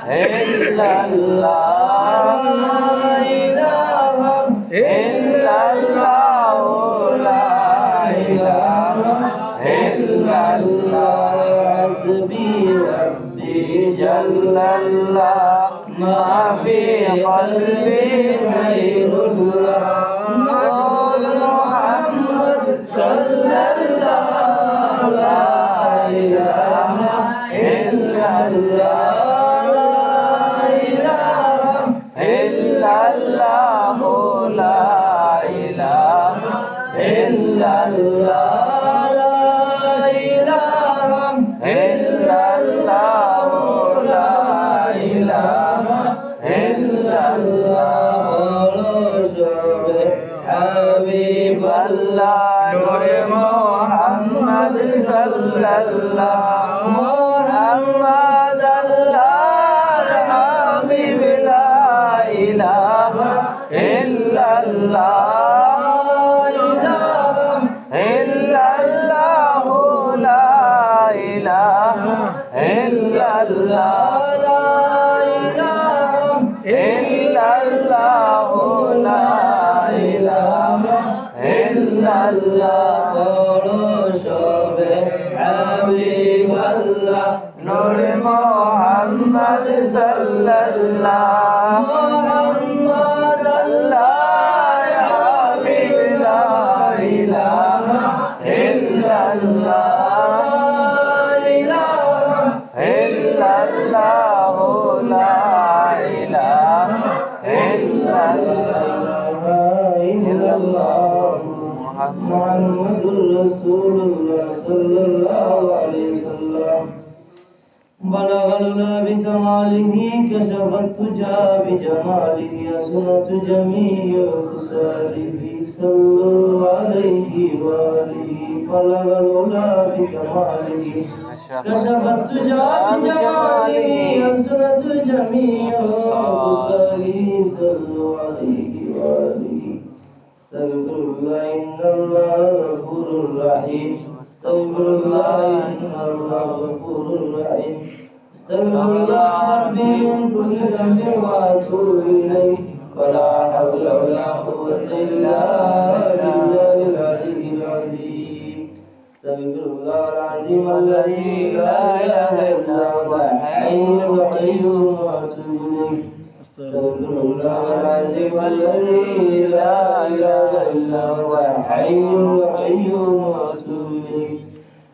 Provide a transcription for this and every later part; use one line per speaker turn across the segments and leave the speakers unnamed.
illallah, la ilaha illallah, la ilaha illallah, hasbi rabbi jallallah, ma fi qalbi ghayrullah, nur Muhammad sallallahu, la ilaha illallah, Nur Muhammad sallallahu, Muhammad Allah Habib, la ilaha illallah, illallah, la ilaha illallah, illallah, la ilaha illallah, shobe Habib Allah, Nur Muhammad sallallahu, Muhammad Allah Habib, la ilaha illallah, illallah, la ilaha illallah, Muhammadur Rasulullah sallallahu alaihi wasallam. بلغنا بكماله كشف التجى بجماله حسنت جميع خصاله صلوا عليه وآله. بلغ العلا بكماله كشف التجى بجماله حسنت جميع خصاله صلوا عليه وآله. استغفر الله إن الله غفور رحيم. استغفر الله إن الله غفور رحيم. استغفر الله ربي من كل ذنب وأتوب إليه. ولا حول ولا قوة إلا بالله العلي العظيم. استغفر الله العظيم الذي لا إله إلا هو الحي القيوم وأتوب إليه. استغفر الله العظيم الذي لا إله إلا هو الحي القيوم وأتوب إليه.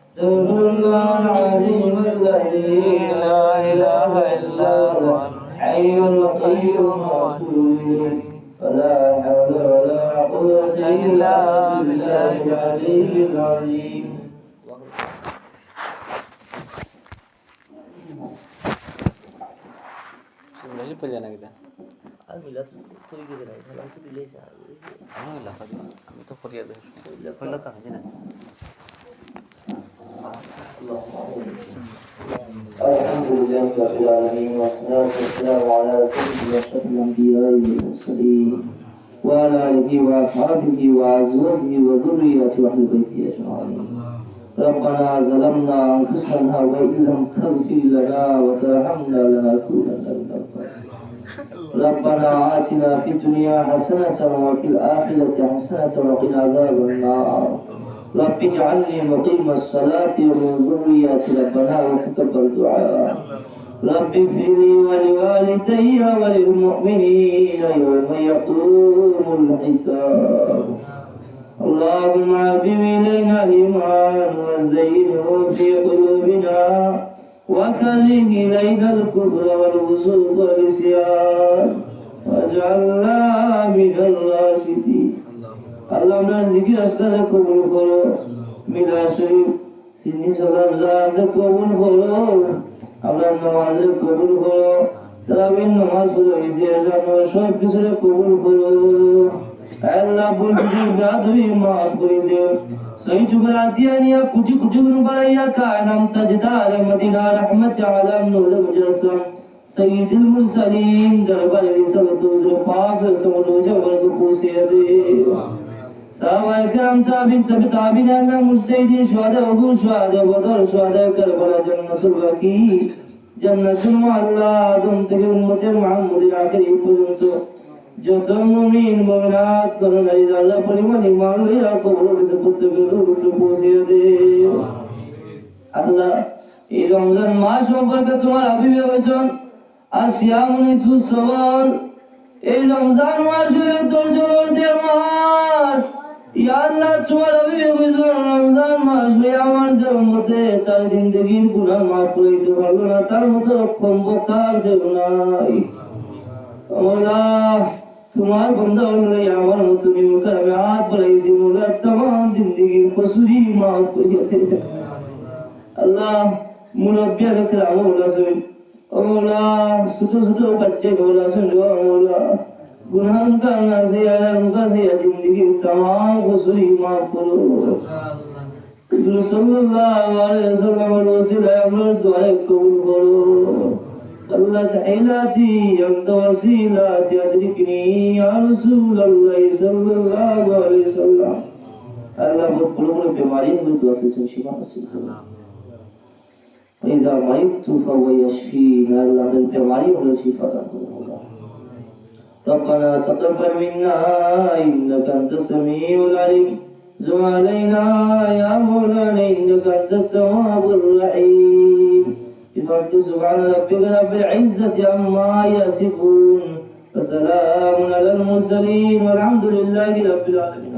استغفر الله العظيم الذي لا إله إلا هو الحي القيوم وأتوب إليه. ولا حول ولا قوة إلا بالله العلي العظيم. আমি তো ফরিয়াদ الحمد لله رب العالمين والصلاة والسلام على سيدنا أشرف الأنبياء والمرسلين وعلى آله وأصحابه وأزواجه وذريته وأهل بيته أجمعين. ربنا ظلمنا أنفسنا وإن لم تغفر لنا وترحمنا لنكونن من الخاسرين. ربنا آتنا في الدنيا حسنة وفي الآخرة حسنة وقنا عذاب النار. رب اجعلني مقيم الصلاة ومن ذريتي ربنا وتقبل دعاء. رب اغفر لي ولوالدي وللمؤمنين يوم يقوم الحساب. اللهم حبب إلينا الإيمان وزينه في قلوبنا وكره إلينا الكفر والفسوق والعصيان واجعلنا من الراشدين. اللهم ذكر أسكار قبول করো মিলা শরীফ সিন্নি সলাত জানাজা কবুল করো আমরা নামাজ কবুল করো তারাবির নামাজ পড়ো ইসিয়াজানো সব কিছু কবুল করো আল্লাহ বলছি বাদুই মাফ করে দিও সহি টুকরা দিয়া নিয়া কুটি কুটি গুণ বাড়াইয়া কায়নাম তাজদার মদিনা রহমত আলম নূর মুজাসসাম سيد المرسلين دربار رسالة حضور پاک رسول جبر کو پوسے دے صحابہ کرام تابعین تبع تابعین اللہ مجتہدین شہداء احد شہداء بدر شہداء کربلا جنت البقیع জান্নাতুল মুআল্লা আদম থেকে উম্মতের মুহাম্মদের আখেরি পর্যন্ত যত মুমিন মুমিনাত নর-নারী আল্লাহ পরিমাণ ঈমান লইয়া কবর কাছে প্রত্যেকের রূপে পৌঁছিয়ে দে। আল্লাহ এই রমজান মাস সম্পর্কে তোমার হাবিবে বলেছেন আসিয়ামুন সুসওয়াল, এই রমজান মাস হলো ধৈর্যের মাস। ইয়া আল্লাহ তোমার হাবিবে বলেছেন রমজান মাস হলো আমার যে উম্মতে তার জিন্দেগির গুনাহ মাফ করাইতে পারলো না, তার মতো ক্ষমতা দেব নাই। মওলা তোমার বান্দা হলো আমার মতো নিমুখে আমি হাত বাড়াইছি, মওলা तमाम জিন্দেগির কসুরি মাফ করিয়া দে। আল্লাহ মুরব্বিয়া দেখলে মওলা শুন, ও মওলা ছোট ছোট বাচ্চা মওলা শুন, ও মওলা গুনাহগার নাজিয়া নাজিয়া জিন্দেগির तमाम কসুরি মাফ করো। হুজুর সাল্লাল্লাহু আলাইহি ওয়াসাল্লামের ওসিলায় আমরা দোয়া কবুল করো। আল্লাহ তাআলাতি আনতা ওয়াসিলাতি আদরিকনি ইয়া রাসূলুল্লাহ সাল্লাল্লাহু আলাইহি ওয়াসাল্লাম। আল্লাহ বহুত বড় বড় বিমারি হলো দোয়া সে শিফা নসিব করো। ইদা মারিতু ফাহুয়া ইয়াশফিন, আল্লাহ আমাদের বিমারি হলো শিফা দান করো। ربنا تقبل منا إنك أنت السميع العليم، زد علينا يا مولانا إنك أنت التواب الرحيم. سبحان ربك رب العزة عما يصفون وسلام على المرسلين والحمد لله رب العالمين.